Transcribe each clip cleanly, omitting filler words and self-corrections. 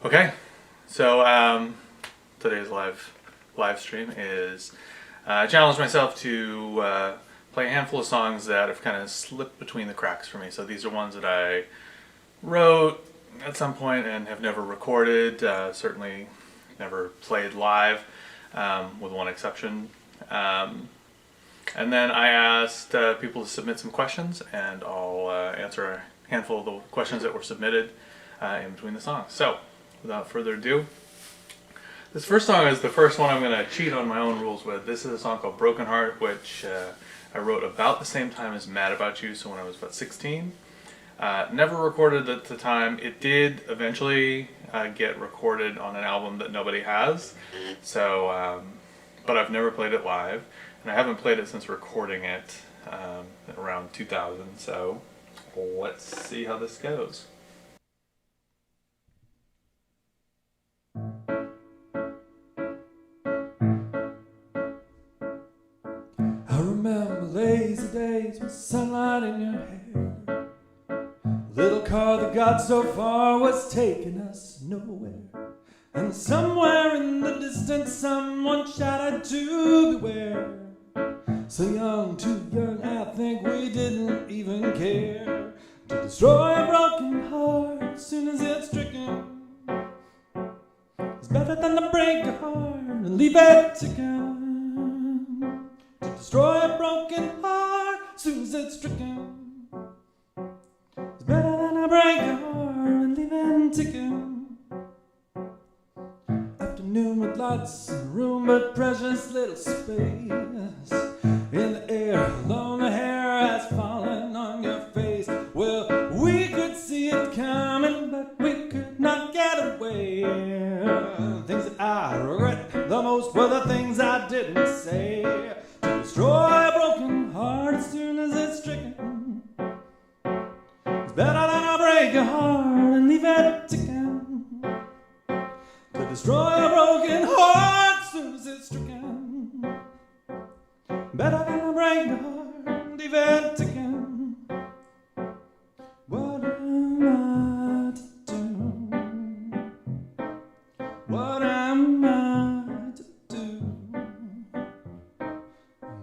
Okay, so today's live stream is I challenged myself to play a handful of songs that have kind of slipped between the cracks for me. So these are ones that I wrote at some point and have never recorded, certainly never played live, with one exception. And then I asked people to submit some questions, and I'll answer a handful of the questions that were submitted in between the songs. So, without further ado, this first song is the first one I'm going to cheat on my own rules with. This is a song called Broken Heart, which I wrote about the same time as Mad About You, so when I was about 16. Never recorded at the time. It did eventually get recorded on an album that nobody has, so but I've never played it live, and I haven't played it since recording it around 2000, so let's see how this goes. I remember lazy days with sunlight in your hair. The little car that got so far was taking us nowhere. And somewhere in the distance someone shouted to beware. So young, too young, I think we didn't even care. To destroy a broken heart as soon as it's stricken is better than to break a heart and leave it ticking. To destroy a broken heart as soon as it's stricken is better than to break a heart and leave it ticking. Afternoon with lights in the room, but precious little space. In the air, alone the hair has fallen on your face. Well, we could see it coming, but we could not get away. The things that I regret the most were the things I didn't say. To destroy a broken heart as soon as it's stricken it's better than to break a heart and leave it ticking. To destroy a broken heart as soon as it's stricken better than to break a heart and leave it ticking. What am I to do? What am I to do?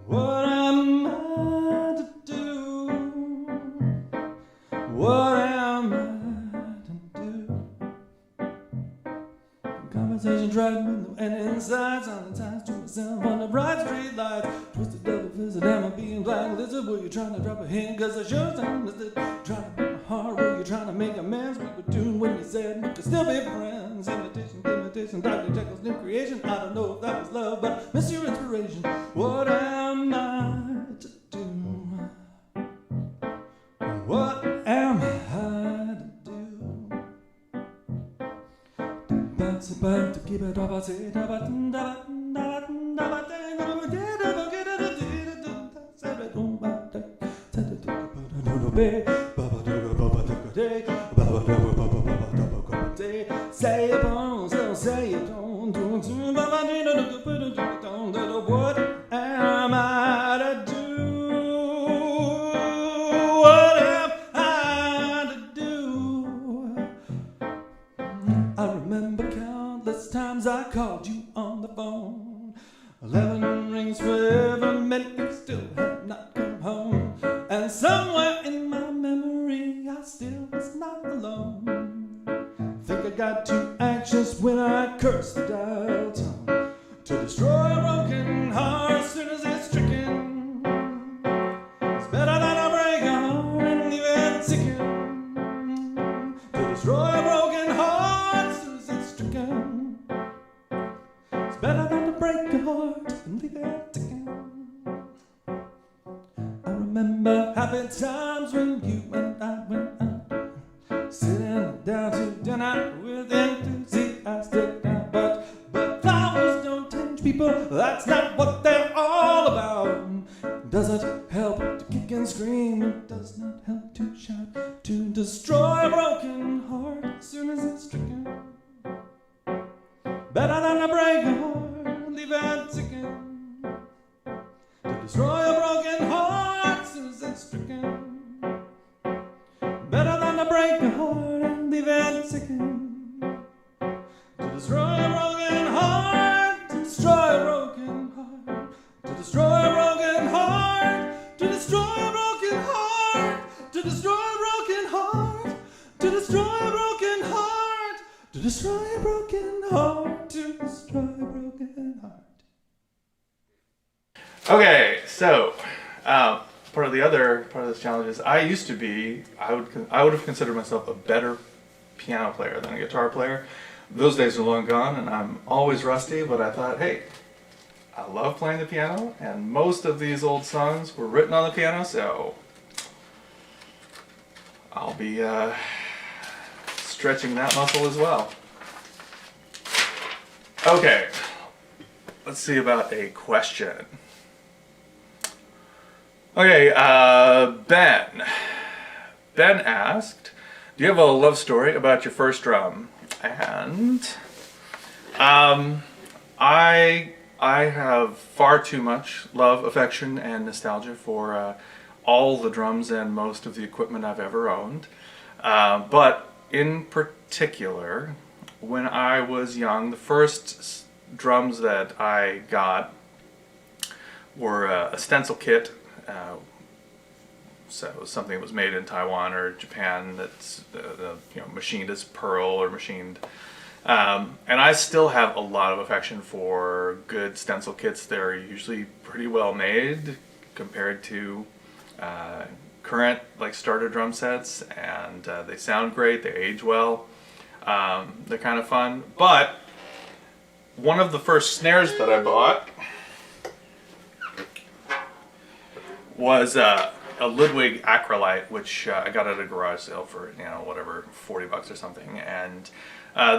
What am I to do? What am I to do? Conversation dragged with no end in sight. Sometimes to myself on the bright street lights. Twisted double visit, am I being blind? Lizard, were you trying to drop a hint? Cause I sure sound listed. Trying to break my heart, were you trying to make amends? We were doing when you said we could still be friends. Imitation, Dr. Jekyll's new creation. I don't know if that was love, but I miss your inspiration. What am I to do? What am I to do? That's about to keep it up, I say, say it on, say it on, what am I to do? What am I to do? I remember countless times I called you on the phone. 11 rings for every minute you still have not come home. And somewhere in my memory I still was not alone. Think I got too anxious when I cursed the dial tone. To destroy a broken heart as soon as it's stricken it's better than to break a heart and leave it ticking. To destroy a broken heart as soon as it's stricken it's better than to break a heart and leave it ticking. I remember happy times when you and I went out, sitting down to dinner with enthusiastic now. But flowers don't change people, that's not what they're all about. Does it help to kick and scream? It does not help to shout. To destroy a broken heart as soon as it's stricken better than to break a heart and leave it ticking. To destroy a broken heart as soon as it's stricken better than to break a heart and leave it ticking. destroy a broken heart, to destroy a broken heart. Okay, so part of this challenge is I would have considered myself a better piano player than a guitar player. Those days are long gone, and I'm always rusty. But I thought, hey, I love playing the piano, and most of these old songs were written on the piano, so I'll be stretching that muscle as well. Okay, let's see about a question. Okay, Ben. Ben asked, do you have a love story about your first drum? And I have far too much love, affection, and nostalgia for all the drums and most of the equipment I've ever owned. But in particular, when I was young, the first drums that I got were a stencil kit. So it was something that was made in Taiwan or Japan that's machined as pearl or machined. And I still have a lot of affection for good stencil kits. They're usually pretty well made compared to current starter drum sets, and they sound great, they age well, they're kind of fun. But one of the first snares that I bought was a Ludwig Acrolite, which I got at a garage sale for whatever, $40 or something, and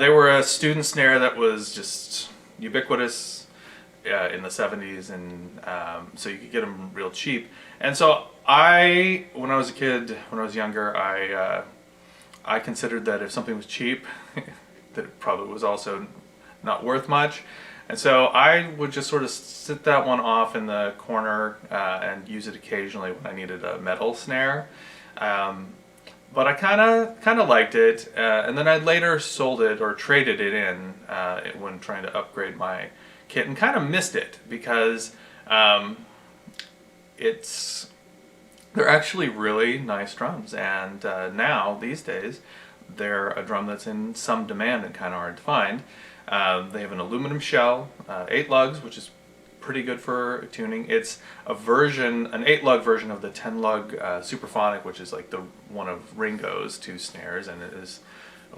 they were a student snare that was just ubiquitous in the 70s, and so you could get them real cheap. And so when I was a kid, when I was younger, I considered that if something was cheap, that it probably was also not worth much. And so I would just sort of sit that one off in the corner and use it occasionally when I needed a metal snare. But I kind of liked it, and then I later sold it or traded it in when trying to upgrade my kit, and kind of missed it because they're actually really nice drums, and now these days they're a drum that's in some demand and kind of hard to find. They have an aluminum shell, 8 lugs, which is pretty good for tuning. It's an 8-lug version of the 10-lug Superphonic, which is like one of Ringo's 2 snares, and it is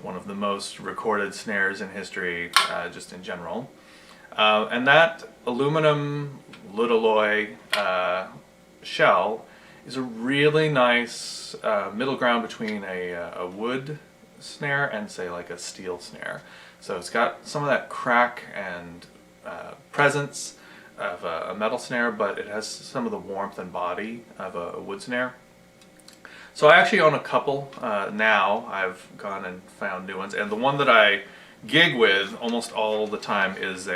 one of the most recorded snares in history, just in general. And that aluminum Ludaloy shell is a really nice middle ground between a wood snare and, say, like a steel snare. So it's got some of that crack and presence of a metal snare, but it has some of the warmth and body of a wood snare. So I actually own a couple now. I've gone and found new ones, and the one that I gig with almost all the time is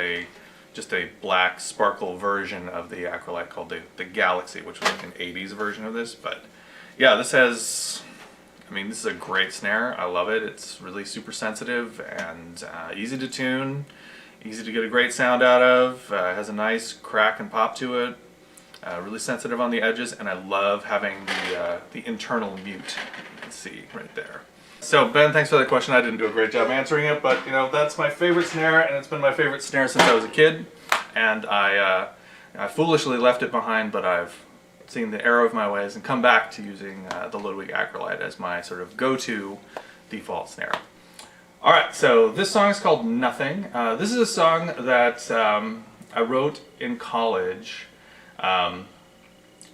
just a black sparkle version of the Acrolite called the Galaxy, which was like an 80s version of this. But yeah, this is a great snare. I love it. It's really super sensitive and easy to tune, easy to get a great sound out of. Has a nice crack and pop to it. Really sensitive on the edges, and I love having the internal mute. You can see right there. So Ben, thanks for that question. I didn't do a great job answering it, but that's my favorite snare, and it's been my favorite snare since I was a kid. And I foolishly left it behind, but I've seen the error of my ways and come back to using the Ludwig Acrolite as my sort of go-to default snare. Alright, so this song is called Nothing. This is a song that I wrote in college.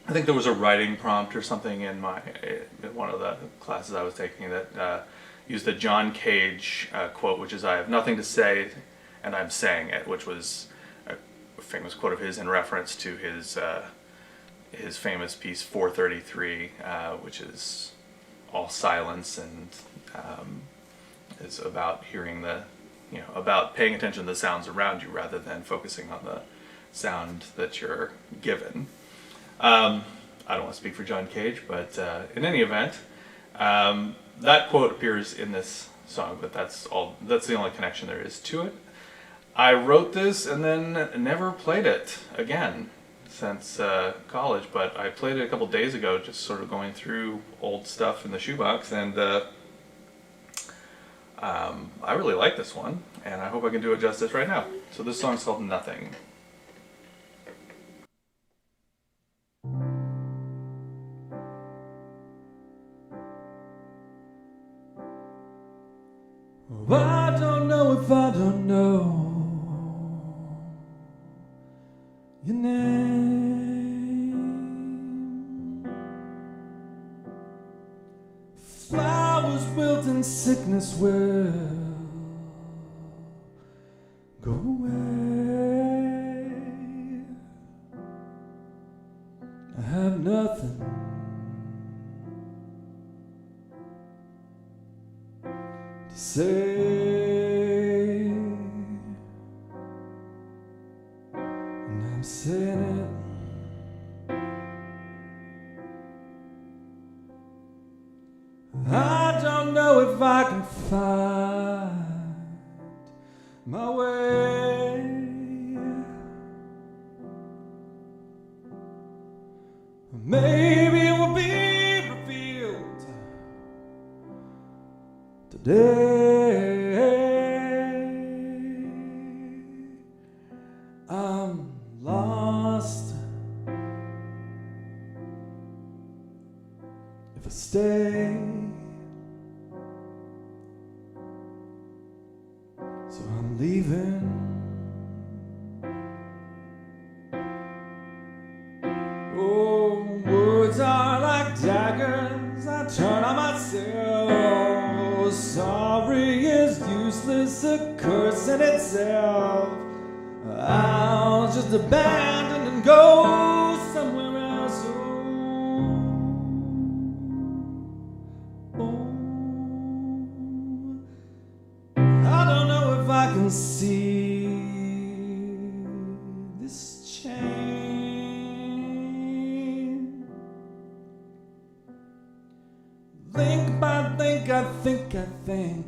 I think there was a writing prompt or something in one of the classes I was taking that used the John Cage quote, which is, "I have nothing to say and I'm saying it," which was a famous quote of his in reference to his famous piece 433, which is all silence and is about hearing about paying attention to the sounds around you rather than focusing on the sound that you're given. I don't want to speak for John Cage, but in any event, that quote appears in this song, but that's the only connection there is to it. I wrote this and then never played it again since college, but I played it a couple days ago, just sort of going through old stuff in the shoebox, and I really like this one, and I hope I can do it justice right now. So this song's called Nothing. I don't know if I don't know your name. Flowers wilt and sickness will go away. I have nothing to say, and I'm saying it. I don't know if I can find my way. Maybe it will be revealed today. I'm lost if I stay. So I'm leaving. Oh, words are like daggers I turn on myself. Sorry is useless, a curse in itself. I'll just abandon and go somewhere else. Oh, I don't know if I can see this chain. Link by link, I think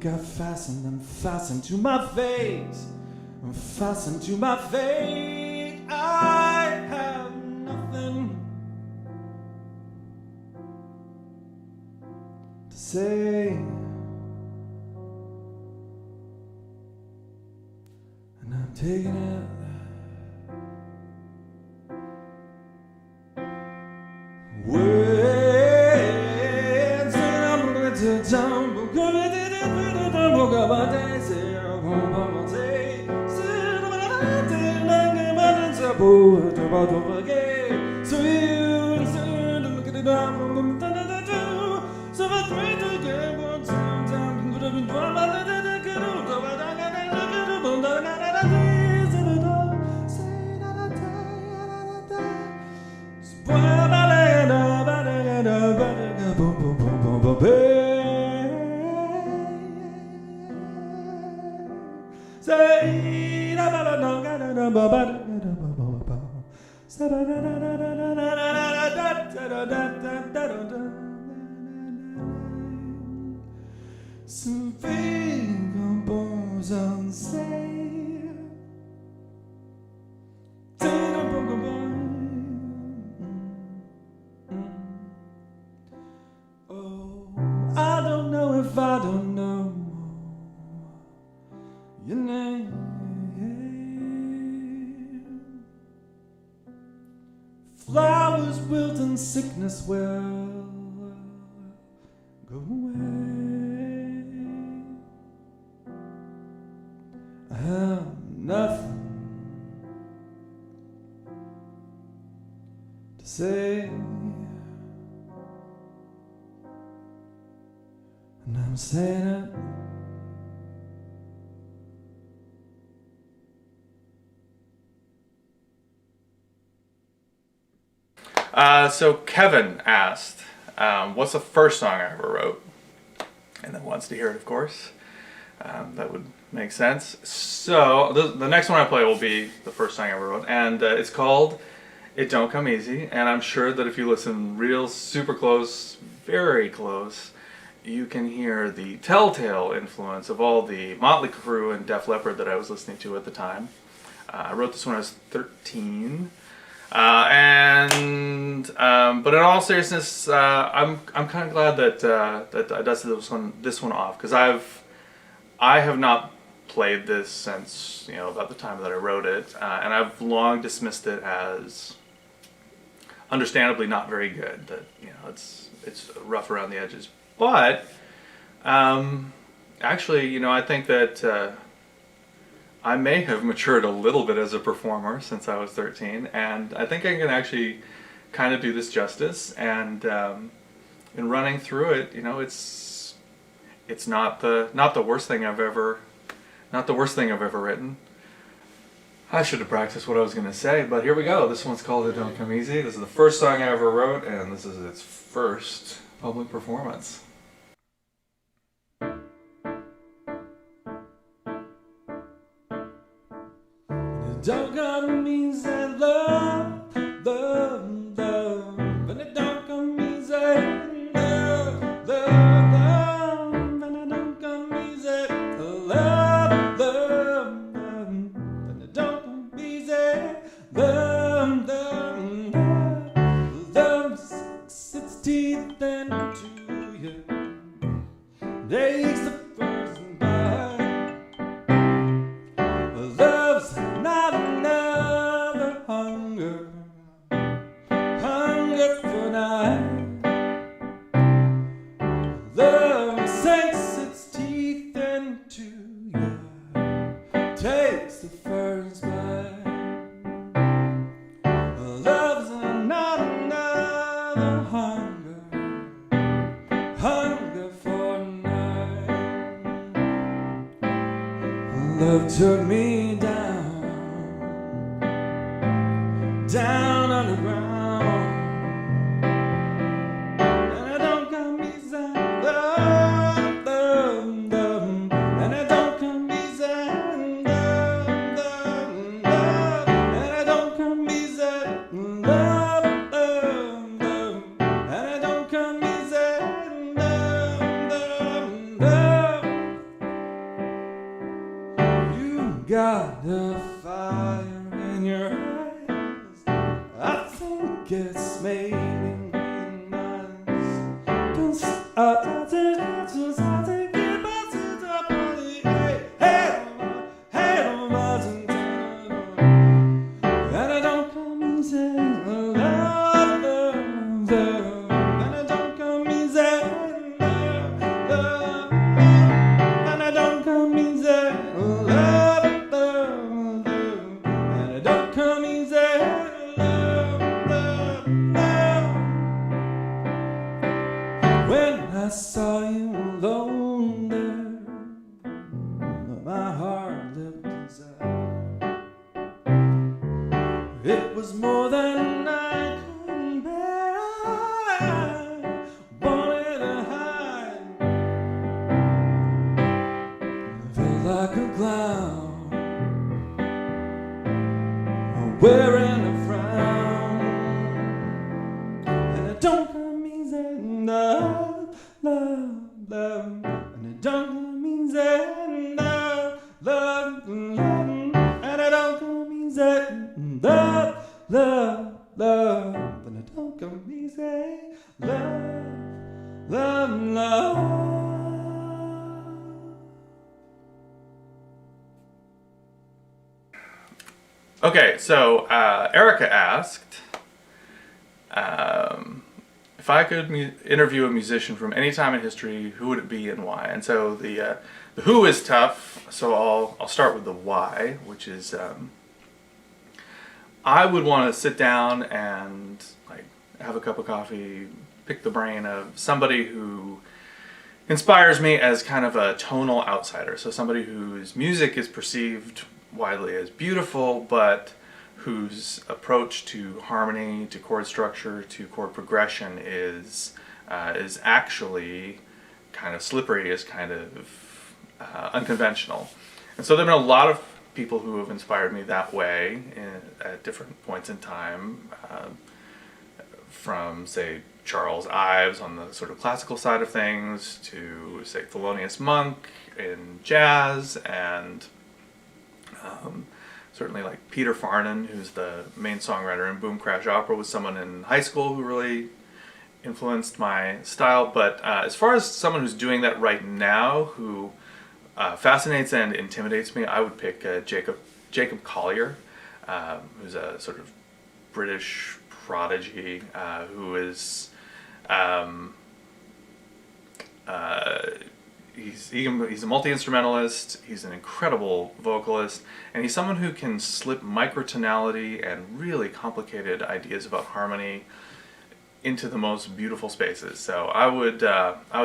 I fastened and fastened to my fate. I'm fastened to my fate. I have nothing to say, and I'm taking it. Words I'm going to jump. Something compose on say. Oh, I don't know if I don't know your name. Flowers wilt and sickness will go away. I have nothing to say, and I'm saying it. So Kevin asked, what's the first song I ever wrote? And then wants to hear it, of course. That would make sense. So the next one I play will be the first song I ever wrote, and it's called It Don't Come Easy. And I'm sure that if you listen real super close, very close, you can hear the telltale influence of all the Motley Crue and Def Leppard that I was listening to at the time. I wrote this when I was 13. But in all seriousness, I'm kind of glad that I dusted this one off, because I have not played this since, you know, about the time that I wrote it, and I've long dismissed it as understandably not very good. That, you know, it's rough around the edges. But actually, you know, I think that I may have matured a little bit as a performer since I was 13, and I think I can actually kind of do this justice. And in running through it, you know, it's not the worst thing I've ever written. I should have practiced what I was going to say, but here we go. This one's called It Don't Come Easy. This is the first song I ever wrote, and this is its first public performance. It don't come easy, love, love, love. And it don't come easy, love, love, love. And it don't come easy, love, love, love. And it don't come easy, love, love, love. Love sinks its teeth into you. Takes the first bite. Love's not another hunger for night. Love sinks its teeth into you, takes the first bite. Love's not another hunger for night. Love took me down underground, and it don't come easy, love, love, love, and it don't come easy, love, love, love, and it don't come easy, love, love, love, and it don't come easy, love, love, love. You got a fire in your eyes. I think it's made me nice. Don't stop to get back to the party. Hey, and I don't come easy, love, love, love. And I don't come easy, love, love, love. And I don't come easy, love, love, love. And I don't come easy, love, love, love. When I saw you alone there, my heart leapt inside. It was more than I could bear. I wanted to hide. I felt like a clown, wearing a frown. And it don't come easy, love, love, love. And it don't come easy, love, love, love. And it don't come easy, love, love, love. And it don't come easy, love, love, love. Okay, so Erica asked if I could interview a musician from any time in history, who would it be and why? And so the who is tough, so I'll start with the why, which is I would want to sit down and like have a cup of coffee, pick the brain of somebody who inspires me as kind of a tonal outsider. So somebody whose music is perceived widely as beautiful, but whose approach to harmony, to chord structure, to chord progression is actually kind of slippery, is kind of unconventional. And so there have been a lot of people who have inspired me that way at different points in time, from, say, Charles Ives on the sort of classical side of things, to, say, Thelonious Monk in jazz, and certainly like Peter Farnon, who's the main songwriter in Boom Crash Opera, was someone in high school who really influenced my style. But as far as someone who's doing that right now, who fascinates and intimidates me, I would pick Jacob Collier, who's a sort of British prodigy who is he's a multi-instrumentalist, he's an incredible vocalist, and he's someone who can slip microtonality and really complicated ideas about harmony into the most beautiful spaces. So I would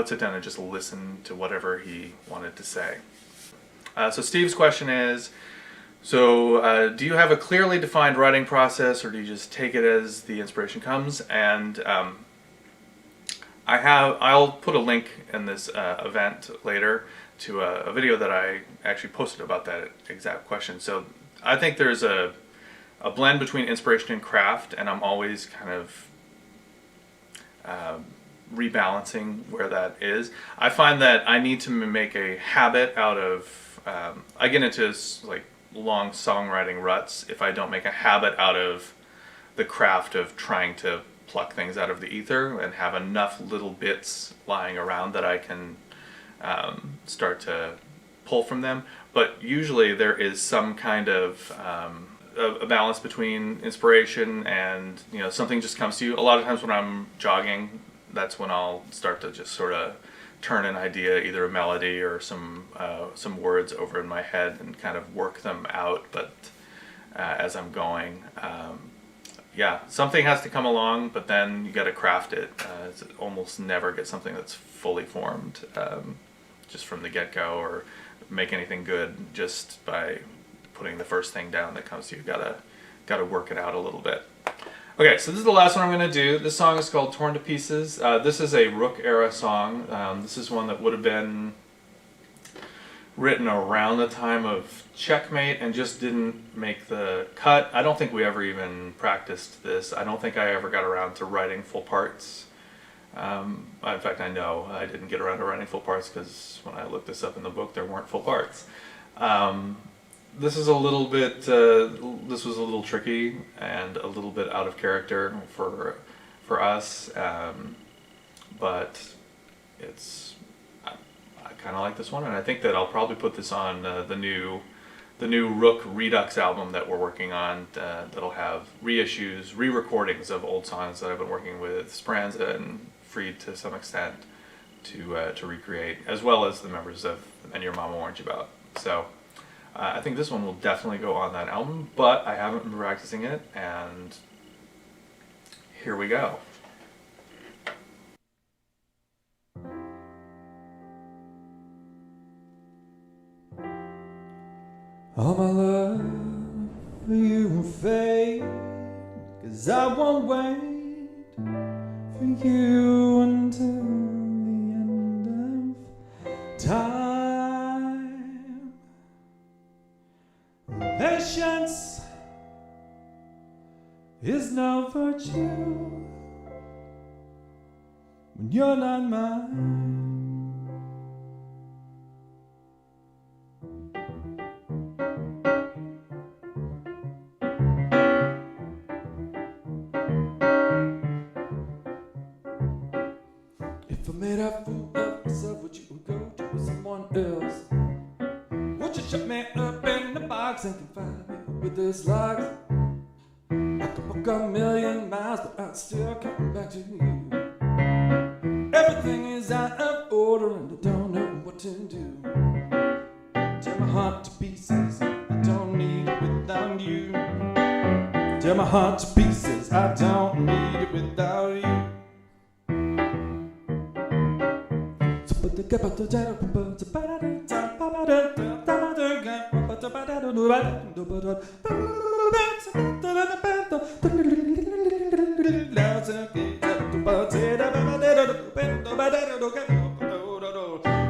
sit down and just listen to whatever he wanted to say. So Steve's question is, so do you have a clearly defined writing process, or do you just take it as the inspiration comes? And I'll put a link in this event later to a video that I actually posted about that exact question. So I think there's a blend between inspiration and craft, and I'm always kind of rebalancing where that is. I find that I need to make a habit out of, I get into like long songwriting ruts if I don't make a habit out of the craft of trying to pluck things out of the ether and have enough little bits lying around that I can start to pull from them. But usually there is some kind of a balance between inspiration and, you know, something just comes to you. A lot of times when I'm jogging, that's when I'll start to just sort of turn an idea, either a melody or some words over in my head and kind of work them out. But as I'm going, yeah, something has to come along, but then you got to craft it. Almost never get something that's fully formed just from the get-go, or make anything good just by putting the first thing down that comes to you. Gotta work it out a little bit. Okay, so this is the last one I'm going to do. This song is called Torn to Pieces. This is a Rook era song. This is one that would have been written around the time of Checkmate and just didn't make the cut. I don't think we ever even practiced this. I don't think I ever got around to writing full parts. In fact, I know I didn't get around to writing full parts because when I looked this up in the book, there weren't full parts. This is a little bit, this was a little tricky and a little bit out of character for us, but it's, I kind of like this one, and I think that I'll probably put this on the new Rook Redux album that we're working on. That'll have reissues, re-recordings of old songs that I've been working with Speranza and Freed to some extent to recreate, as well as the members of And Your Mama Warned You About. So I think this one will definitely go on that album, but I haven't been practicing it, and here we go. All my love for you will fade, 'cause I won't wait for you until the end of time. Patience is no virtue when you're not mine. If I made a fool of myself, would you go to someone else? Would you shut me up in the box and confine me with this lock? I could walk a million miles, but I'd still come back to you. Everything is out of order and I don't know what to do. Tear my heart to pieces, I don't need it without you. Tear my heart to pieces, I don't need it without you.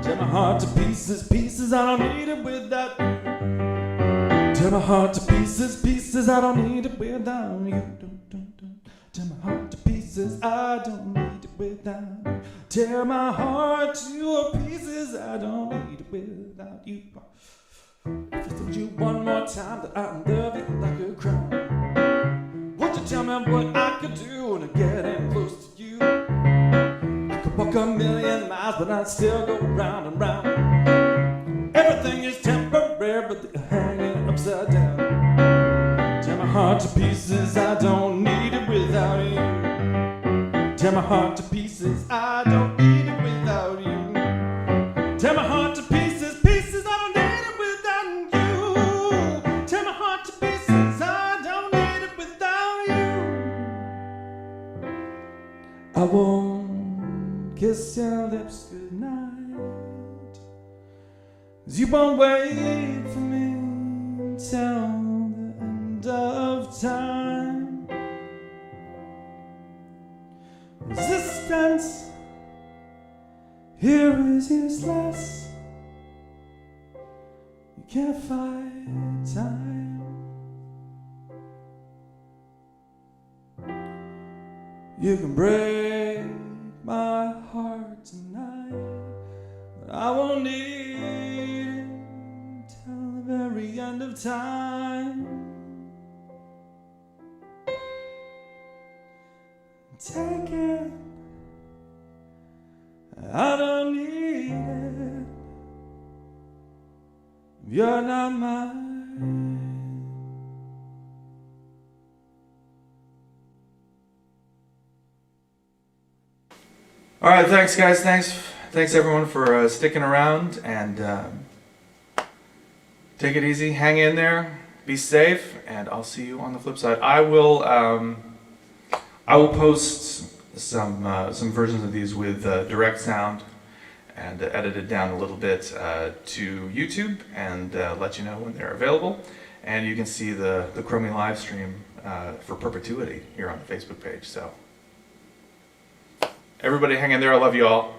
Tear my heart to pieces, pieces, I don't need it without you. Tear my heart to pieces, pieces, I don't need it without you. Tear my heart to pieces, I don't need it without you. Tear my heart to pieces, I don't need it without you. If I told you one more time that I love you like a crown, would you tell me what I could do to get in close to you? I could walk a million miles, but I'd still go round and round. Everything Everything is temporary, but they hang it upside down. Tear my heart to pieces, I don't need it without you. Tear my heart to pieces, I don't need it without you. Tear my heart to pieces, pieces, I don't need it without you. Tear my heart to pieces, I don't need it without you. I won't kiss your lips goodnight, 'cause you won't wait for me till the end of time. Resistance here is useless. You can't fight time. You can break my heart tonight, but I won't need it till the very end of time. Take it, I don't need it if you're not mine. All right, thanks guys. Thanks everyone for sticking around, and take it easy. Hang in there. Be safe, and I'll see you on the flip side. I will post some versions of these with direct sound and edited down a little bit to YouTube, and let you know when they're available. And you can see the Chromie live stream for perpetuity here on the Facebook page. So everybody hang in there. I love you all.